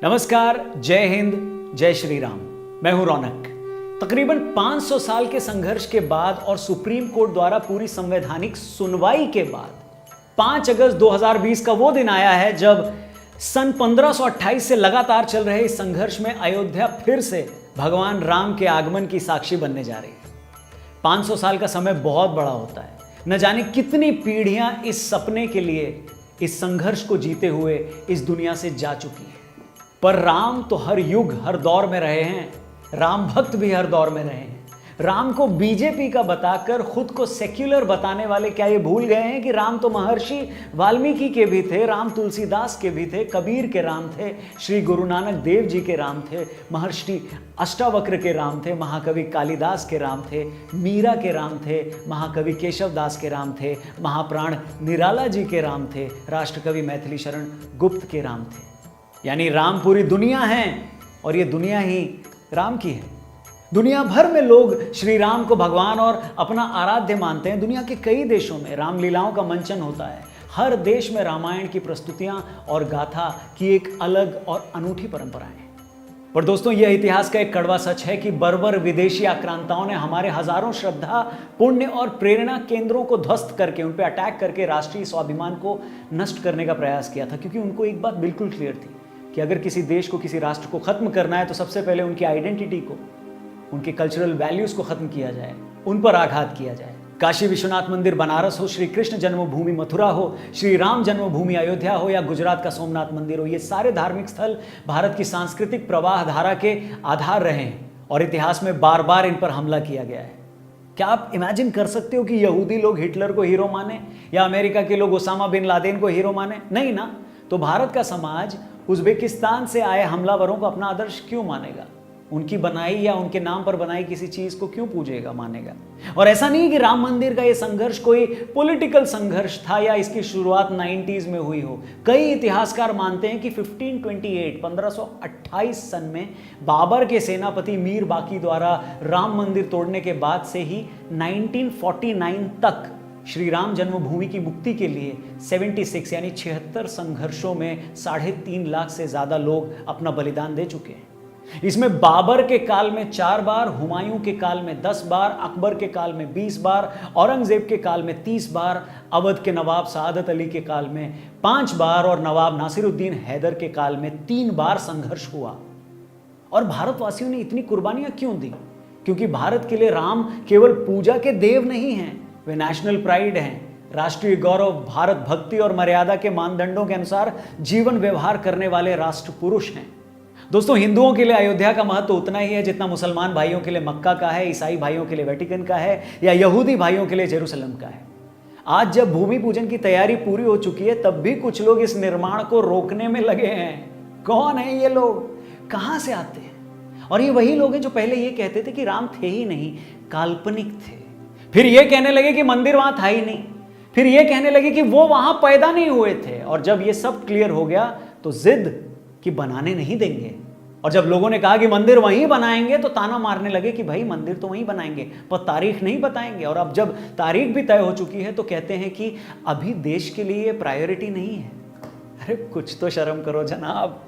नमस्कार, जय हिंद, जय श्री राम। मैं हूं रौनक। तकरीबन 500 साल के संघर्ष के बाद और सुप्रीम कोर्ट द्वारा पूरी संवैधानिक सुनवाई के बाद 5 अगस्त 2020 का वो दिन आया है जब सन 1528 से लगातार चल रहे इस संघर्ष में अयोध्या फिर से भगवान राम के आगमन की साक्षी बनने जा रही है। 500 साल का समय बहुत बड़ा होता है। न जाने कितनी पीढ़ियां इस सपने के लिए, इस संघर्ष को जीते हुए इस दुनिया से जा चुकी है। पर राम तो हर युग हर दौर में रहे हैं। राम भक्त भी हर दौर में रहे हैं। राम को बीजेपी का बताकर खुद को सेक्युलर बताने वाले क्या ये भूल गए हैं कि राम तो महर्षि वाल्मीकि के भी थे, राम तुलसीदास के भी थे, कबीर के राम थे, श्री गुरु नानक देव जी के राम थे, महर्षि अष्टावक्र के राम थे, महाकवि कालिदास के राम थे, मीरा के राम थे, महाकवि केशव दास के राम थे, महाप्राण निराला जी के राम थे, राष्ट्रकवि मैथिली शरण गुप्त के राम थे। यानी राम पूरी दुनिया है और ये दुनिया ही राम की है। दुनिया भर में लोग श्री राम को भगवान और अपना आराध्य मानते हैं। दुनिया के कई देशों में रामलीलाओं का मंचन होता है। हर देश में रामायण की प्रस्तुतियां और गाथा की एक अलग और अनूठी परंपरा है। पर दोस्तों, यह इतिहास का एक कड़वा सच है कि बर्बर विदेशी आक्रांताओं ने हमारे हजारों श्रद्धा, पुण्य और प्रेरणा केंद्रों को ध्वस्त करके, उन पर अटैक करके राष्ट्रीय स्वाभिमान को नष्ट करने का प्रयास किया था। क्योंकि उनको एक बात बिल्कुल क्लियर थी कि अगर किसी देश को, किसी राष्ट्र को खत्म करना है तो सबसे पहले उनकी आइडेंटिटी को, उनके कल्चरल वैल्यूज को खत्म किया जाए, उन पर आघात किया जाए। काशी विश्वनाथ मंदिर बनारस हो, श्री कृष्ण जन्मभूमि मथुरा हो, श्री राम जन्मभूमि अयोध्या हो या गुजरात का सोमनाथ मंदिर हो, ये सारे धार्मिक स्थल भारत की सांस्कृतिक प्रवाह धारा के आधार रहे हैं और इतिहास में बार बार इन पर हमला किया गया है। क्या आप इमेजिन कर सकते हो कि यहूदी लोग हिटलर को हीरो माने या अमेरिका के लोग ओसामा बिन लादेन को हीरो माने? नहीं ना। तो भारत का समाज उज्बेकिस्तान से आए हमलावरों को अपना आदर्श क्यों मानेगा? उनकी बनाई या उनके नाम पर बनाई किसी चीज को क्यों पूजेगा, मानेगा? और ऐसा नहीं कि राम मंदिर का ये संघर्ष कोई पॉलिटिकल संघर्ष था या इसकी शुरुआत 90s में हुई हो। कई इतिहासकार मानते हैं कि 1528 सन में बाबर के सेनापति मीर बाकी द्वारा राम मंदिर तोड़ने के बाद से ही 1949 तक श्री राम जन्मभूमि की मुक्ति के लिए 76 यानी 76 संघर्षों में 3.5 लाख से ज्यादा लोग अपना बलिदान दे चुके हैं। इसमें बाबर के काल में 4 बार, हुमायूं के काल में 10 बार, अकबर के काल में 20 बार, औरंगजेब के काल में 30 बार, अवध के नवाब सआदत अली के काल में 5 बार और नवाब नासिरुद्दीन हैदर के काल में 3 बार संघर्ष हुआ। और भारतवासियों ने इतनी कुर्बानियां क्यों दी? क्योंकि भारत के लिए राम केवल पूजा के देव नहीं हैं, वे नेशनल प्राइड हैं, राष्ट्रीय गौरव, भारत भक्ति और मर्यादा के मानदंडों के अनुसार जीवन व्यवहार करने वाले राष्ट्र पुरुष हैं। दोस्तों, हिंदुओं के लिए अयोध्या का महत्व उतना ही है जितना मुसलमान भाइयों के लिए मक्का का है, ईसाई भाइयों के लिए वेटिकन का है या यहूदी भाइयों के लिए जेरूसलम का है। आज जब भूमि पूजन की तैयारी पूरी हो चुकी है तब भी कुछ लोग इस निर्माण को रोकने में लगे हैं। कौन है ये लोग? कहां से आते हैं? और ये वही लोग हैं जो पहले ये कहते थे कि राम थे ही नहीं, काल्पनिक थे। फिर ये कहने लगे कि मंदिर वहां था ही नहीं। फिर ये कहने लगे कि वो वहां पैदा नहीं हुए थे। और जब ये सब क्लियर हो गया तो जिद कि बनाने नहीं देंगे। और जब लोगों ने कहा कि मंदिर वहीं बनाएंगे तो ताना मारने लगे कि भाई मंदिर तो वहीं बनाएंगे पर तारीख नहीं बताएंगे। और अब जब तारीख भी तय हो चुकी है तो कहते हैं कि अभी देश के लिए ये प्रायोरिटी नहीं है। अरे कुछ तो शर्म करो जनाब,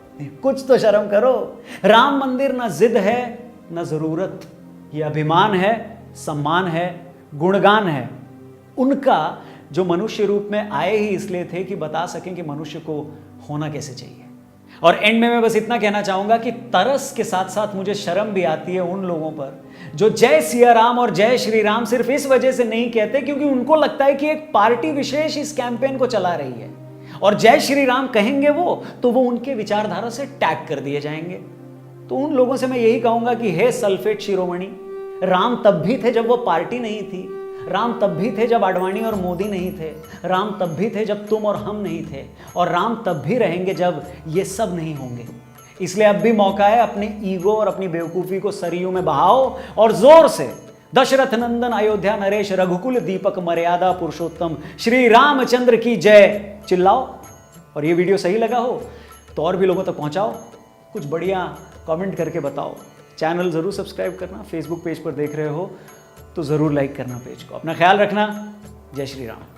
कुछ तो शर्म करो। राम मंदिर ना जिद है ना जरूरत, ये अभिमान है, सम्मान है, गुणगान है उनका जो मनुष्य रूप में आए ही इसलिए थे कि बता सकें कि मनुष्य को होना कैसे चाहिए। और एंड में मैं बस इतना कहना चाहूंगा कि तरस के साथ साथ मुझे शर्म भी आती है उन लोगों पर जो जय सिया राम और जय श्री राम सिर्फ इस वजह से नहीं कहते क्योंकि उनको लगता है कि एक पार्टी विशेष इस कैंपेन को चला रही है और जय श्री राम कहेंगे वो तो वो उनके विचारधारा से टैग कर दिए जाएंगे। तो उन लोगों से मैं यही कहूंगा कि हे सल्फेट शिरोमणि, राम तब भी थे जब वो पार्टी नहीं थी। राम तब भी थे जब आडवाणी और मोदी नहीं थे। राम तब भी थे जब तुम और हम नहीं थे। और राम तब भी रहेंगे जब ये सब नहीं होंगे। इसलिए अब भी मौका है अपने ईगो और अपनी बेवकूफ़ी को सरयू में बहाओ और जोर से दशरथ नंदन अयोध्या नरेश रघुकुल दीपक मर्यादा पुरुषोत्तम श्री रामचंद्र की जय चिल्लाओ। और ये वीडियो सही लगा हो तो और भी लोगों तक पहुंचाओ। कुछ बढ़िया कमेंट करके बताओ। चैनल ज़रूर सब्सक्राइब करना। फेसबुक पेज पर देख रहे हो तो ज़रूर लाइक करना पेज को। अपना ख्याल रखना। जय श्री राम।